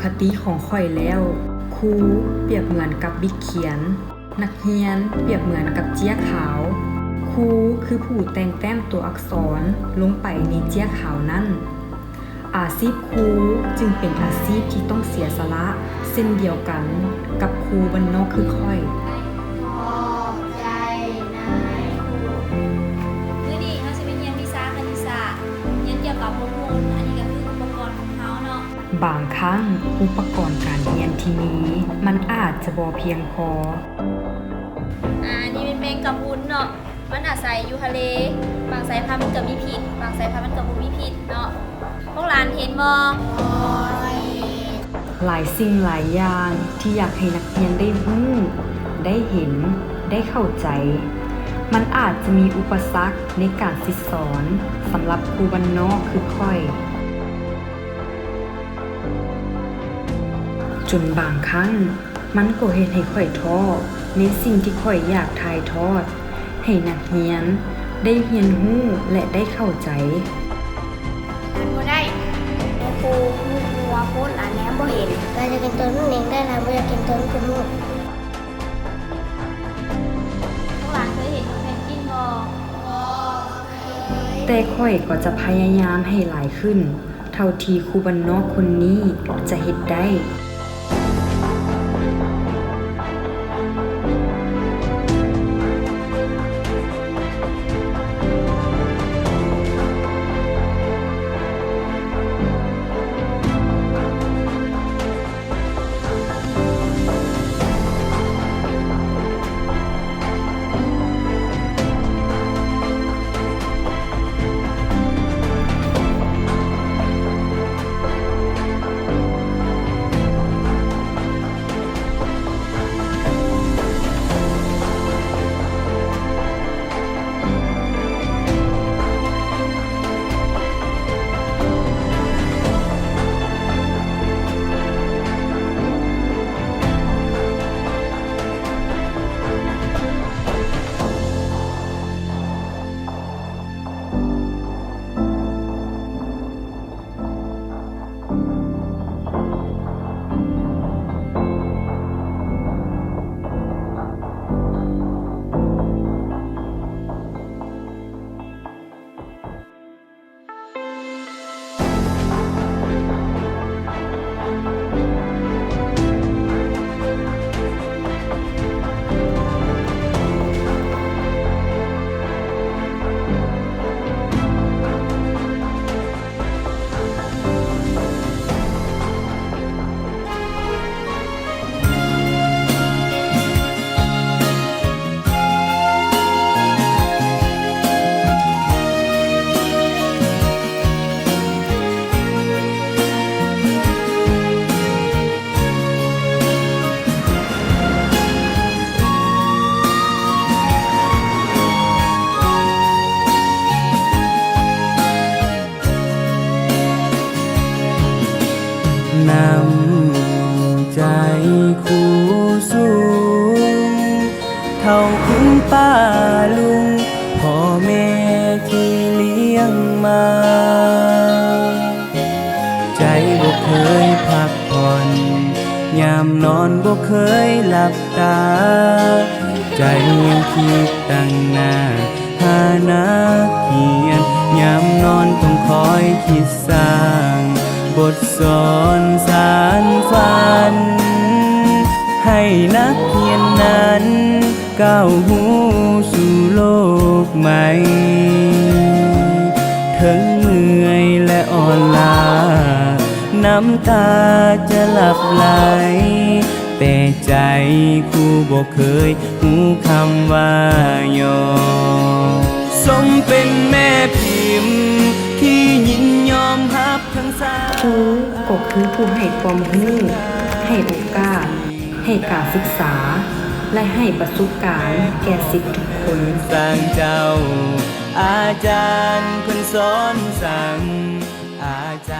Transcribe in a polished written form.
คติของข่อยแล้วครูเปรียบเหมือนกับบิ๊กเขียนนักเรียนเปรียบเหมือนกับเจี๊ยขาวครูคือผู้แต่งแต้มตัวอักษรลงไปในเจี๊ยขาวนั้นอาชีพครูจึงเป็นอาชีพที่ต้องเสียสละเส้นเดียวกันกับครูบ้านนอกคือค่อยมื้อนี้เฮาสิไปเรียนวิชาคณิตศาสตร์เรียนเกี่ยวกับพวกมูลอันนี้ก็คืออุปกรณ์ของเฮาเนาะบางครั้งอุปกรณ์การเรียนที่มีมันอาจจะบ่เพียงพออันนี้เป็นแมงกะพรุนเนาะมันอาศัยอยู่ทะเลบางสายพันธุ์มันก็มีพิษบางสายพันธุ์มันก็บ่มีพิษเนาะพวกหลานเห็นบ่หลายสิ่งหลายอย่างที่อยากให้นักเรียนได้รู้ได้เห็นได้เข้าใจมันอาจจะมีอุปสรรคในการสิสอนสำหรับครูบ้านนอกคือค่อยจนบางครั้งมันก็เฮ็ดให้ข่อยท้อในสิ่งที่ข่อยอยากถ่ายทอดให้นักเรียนได้เรียนรู้และได้เข้าใจบ่ได้ครูว่าโพสหลานแหนมบ่เห็นเราจะกินตัวนุ่นเองได้แล้วบ่อยากกินตัวนุ่นลูกพวกหลานเคยเห็นนกเพนกวินบ่แต่ข่อยก็จะพยายามให้หลายขึ้นเท่าที่ครูบ้านนอกคนนี้จะเฮ็ดได้น้ำใจครูสูงเท่าคุณป้าลุงพ่อแม่ที่เลี้ยงมาใจบ่เคยพักผ่อนยามนอนบ่เคยหลับตาใจยังคิดตั้งหน้าหานักเขียนยามนอนต้องคอยคิดสร้างบทสอนสารฝันให้นักเขียนนั้นก้าวหูสู่โลกใหม่ถึงเหนื่อยและอ่อนล้าน้ำตาจะหลับไหลแต่ใจครูบ่เคยหูคำว่ายอมสมเป็นแม่พิมพ์ที่ยินยอมรับทั้งสาครูก็คือผู้ให้ความรู้ให้โอกาสให้การศึกษาและให้ประสบการณ์แก่ศิษย์ทุกคนสร้างเจ้าอาจารย์เพิ่นสอนสั่งอาจารย์